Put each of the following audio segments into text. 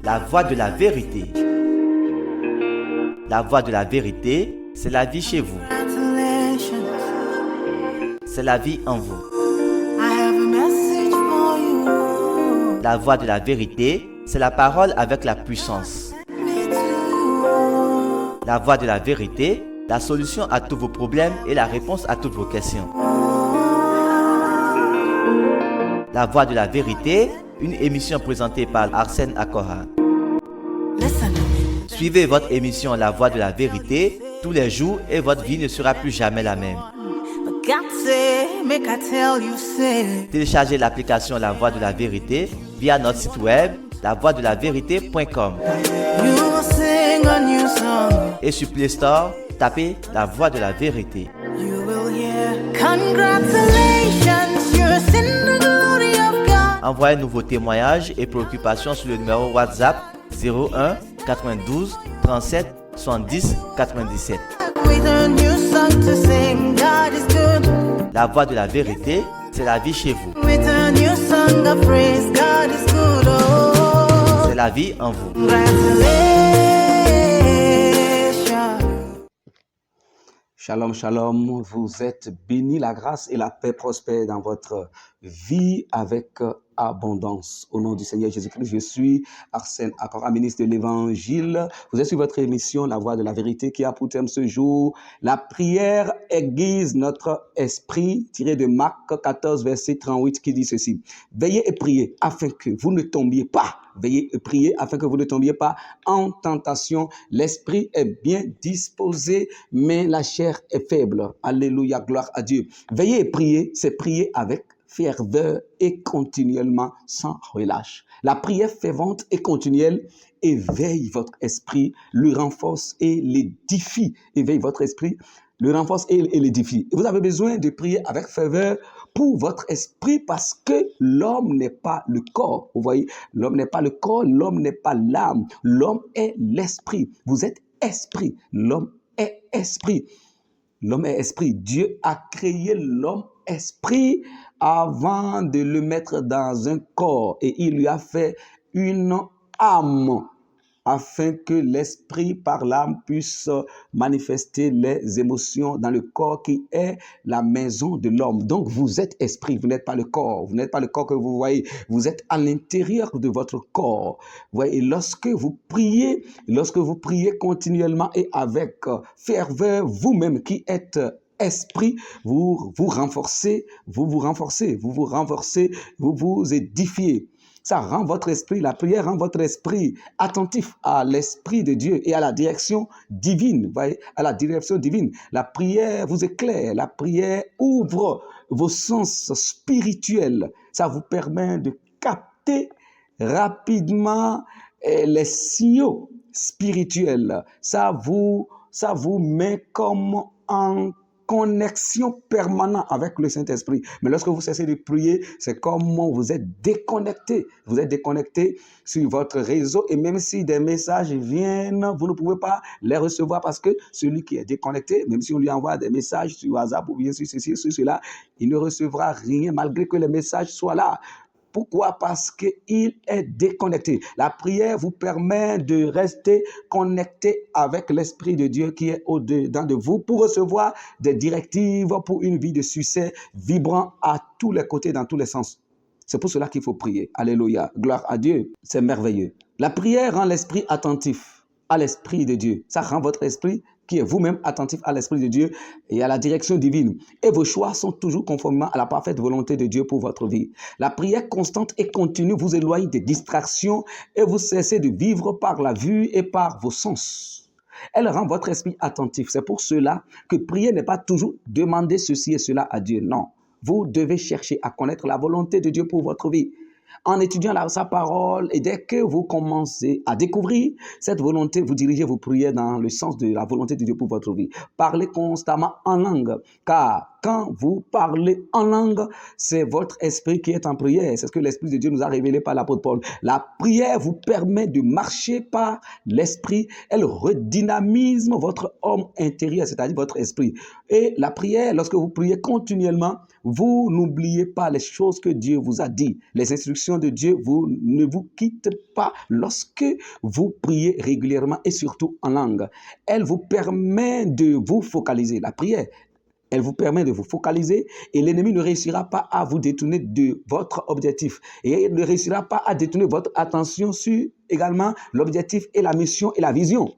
La voie de la vérité. La voie de la vérité, c'est la vie chez vous. C'est la vie en vous. La voie de la vérité, c'est la parole avec la puissance. La voie de la vérité, la solution à tous vos problèmes et la réponse à toutes vos questions. La voie de la vérité, une émission présentée par Arsène Akora. Suivez votre émission La Voie de la Vérité tous les jours et votre vie ne sera plus jamais la même. Téléchargez l'application La Voie de la Vérité via notre site web lavoidelavérité.com. Et sur Play Store, tapez La Voie de la Vérité. Envoyez-nous vos témoignages et préoccupations sur le numéro WhatsApp 01 92 37 70 97. La voie de la vérité, c'est la vie chez vous. C'est la vie en vous. Shalom, shalom, vous êtes bénis, la grâce et la paix prospèrent dans votre vie avec abondance. Au nom du Seigneur Jésus-Christ, je suis Arsène Akora, ministre de l'Évangile. Vous êtes sur votre émission La Voie de la Vérité qui a pour thème ce jour la prière aiguise notre esprit, tiré de Marc 14, verset 38 qui dit ceci. Veillez et priez afin que vous ne tombiez pas. Veillez et priez afin que vous ne tombiez pas en tentation. L'esprit est bien disposé, mais la chair est faible. Alléluia, gloire à Dieu. Veillez et priez, c'est prier avec ferveur et continuellement sans relâche. La prière fervente et continuelle éveille votre esprit, le renforce et l'édifie. Éveille votre esprit, le renforce et l'édifie. Vous avez besoin de prier avec ferveur pour votre esprit parce que l'homme n'est pas le corps. Vous voyez, l'homme n'est pas le corps, l'homme n'est pas l'âme. L'homme est l'esprit. Vous êtes esprit. L'homme est esprit. L'homme est esprit. Dieu a créé l'homme esprit avant de le mettre dans un corps et il lui a fait une âme afin que l'esprit par l'âme puisse manifester les émotions dans le corps qui est la maison de l'homme. Donc vous êtes esprit, vous n'êtes pas le corps, vous n'êtes pas le corps que vous voyez, vous êtes à l'intérieur de votre corps. Vous voyez, lorsque vous priez continuellement et avec ferveur, vous-même qui êtes esprit, vous vous renforcez, vous vous édifiez. Ça rend votre esprit, la prière rend votre esprit attentif à l'esprit de Dieu et à la direction divine. Vous voyez, à la direction divine. La prière vous éclaire, la prière ouvre vos sens spirituels. Ça vous permet de capter rapidement les signaux spirituels. Ça vous met comme en connexion permanente avec le Saint-Esprit. Mais lorsque vous cessez de prier, c'est comme vous êtes déconnecté. Vous êtes déconnecté sur votre réseau et même si des messages viennent, vous ne pouvez pas les recevoir parce que celui qui est déconnecté, même si on lui envoie des messages sur WhatsApp ou bien sur ceci, sur cela, il ne recevra rien malgré que les messages soient là. Pourquoi? Parce qu'il est déconnecté. La prière vous permet de rester connecté avec l'Esprit de Dieu qui est au-dedans de vous pour recevoir des directives pour une vie de succès vibrant à tous les côtés, dans tous les sens. C'est pour cela qu'il faut prier. Alléluia. Gloire à Dieu. C'est merveilleux. La prière rend l'esprit attentif à l'Esprit de Dieu. Ça rend votre esprit qui est vous-même attentif à l'Esprit de Dieu et à la direction divine. Et vos choix sont toujours conformément à la parfaite volonté de Dieu pour votre vie. La prière constante et continue vous éloigne des distractions et vous cessez de vivre par la vue et par vos sens. Elle rend votre esprit attentif. C'est pour cela que prier n'est pas toujours demander ceci et cela à Dieu. Non, vous devez chercher à connaître la volonté de Dieu pour votre vie. En étudiant sa parole et dès que vous commencez à découvrir cette volonté, vous dirigez vos prières dans le sens de la volonté de Dieu pour votre vie. Parlez constamment en langue, car quand vous parlez en langue, c'est votre esprit qui est en prière. C'est ce que l'Esprit de Dieu nous a révélé par l'apôtre Paul. La prière vous permet de marcher par l'esprit. Elle redynamise votre homme intérieur, c'est-à-dire votre esprit. Et la prière, lorsque vous priez continuellement, vous n'oubliez pas les choses que Dieu vous a dit. Les instructions de Dieu ne vous quittent pas lorsque vous priez régulièrement et surtout en langue. Elle vous permet de vous focaliser. La prière, elle vous permet de vous focaliser et l'ennemi ne réussira pas à vous détourner de votre objectif. Et il ne réussira pas à détourner votre attention sur également l'objectif et la mission et la vision.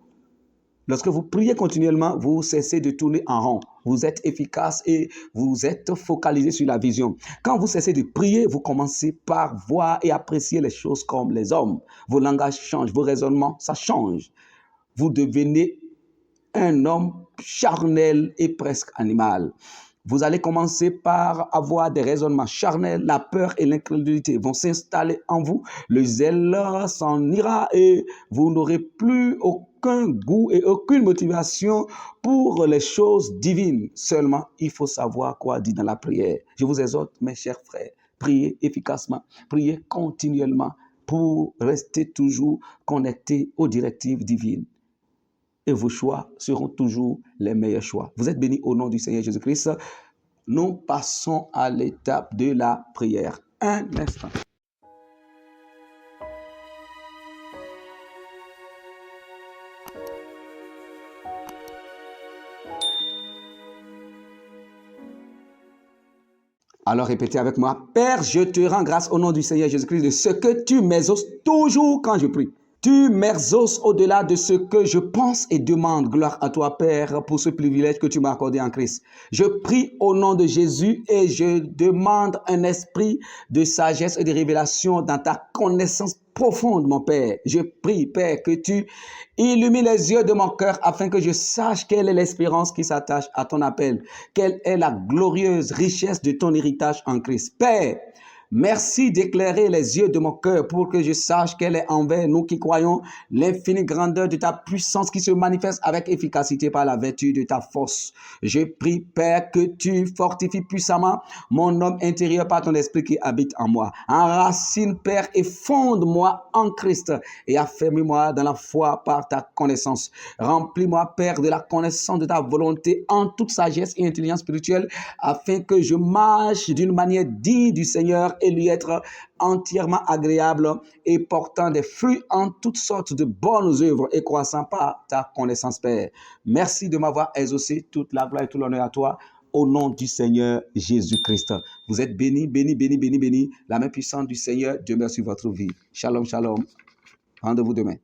Lorsque vous priez continuellement, vous cessez de tourner en rond. Vous êtes efficace et vous êtes focalisé sur la vision. Quand vous cessez de prier, vous commencez par voir et apprécier les choses comme les hommes. Vos langages changent, vos raisonnements, ça change. Vous devenez un homme charnel et presque animal. Vous allez commencer par avoir des raisonnements charnels. La peur et l'incrédulité vont s'installer en vous. Le zèle s'en ira et vous n'aurez plus aucun goût et aucune motivation pour les choses divines. Seulement, il faut savoir quoi dire dans la prière. Je vous exhorte, mes chers frères, priez efficacement, priez continuellement pour rester toujours connectés aux directives divines. Et vos choix seront toujours les meilleurs choix. Vous êtes bénis au nom du Seigneur Jésus-Christ. Nous passons à l'étape de la prière. Un instant. Alors répétez avec moi. Père, je te rends grâce au nom du Seigneur Jésus-Christ de ce que tu m'exauces toujours quand je prie. Tu m'exauces au-delà de ce que je pense et demande. Gloire à toi, Père, pour ce privilège que tu m'as accordé en Christ. Je prie au nom de Jésus et je demande un esprit de sagesse et de révélation dans ta connaissance profonde, mon Père. Je prie, Père, que tu illumines les yeux de mon cœur afin que je sache quelle est l'espérance qui s'attache à ton appel. Quelle est la glorieuse richesse de ton héritage en Christ. Père, merci d'éclairer les yeux de mon cœur pour que je sache quelle est envers nous qui croyons l'infinie grandeur de ta puissance qui se manifeste avec efficacité par la vertu de ta force. Je prie, Père, que tu fortifies puissamment mon homme intérieur par ton esprit qui habite en moi. Enracine, Père, et fonde-moi en Christ et affermis-moi dans la foi par ta connaissance. Remplis-moi, Père, de la connaissance de ta volonté en toute sagesse et intelligence spirituelle afin que je marche d'une manière digne du Seigneur et lui être entièrement agréable et portant des fruits en toutes sortes de bonnes œuvres et croissant par ta connaissance, Père. Merci de m'avoir exaucé. Toute la gloire et tout l'honneur à toi. Au nom du Seigneur Jésus-Christ. Vous êtes bénis, bénis, bénis, bénis, bénis. La main puissante du Seigneur demeure sur votre vie. Shalom, shalom. Rendez-vous demain.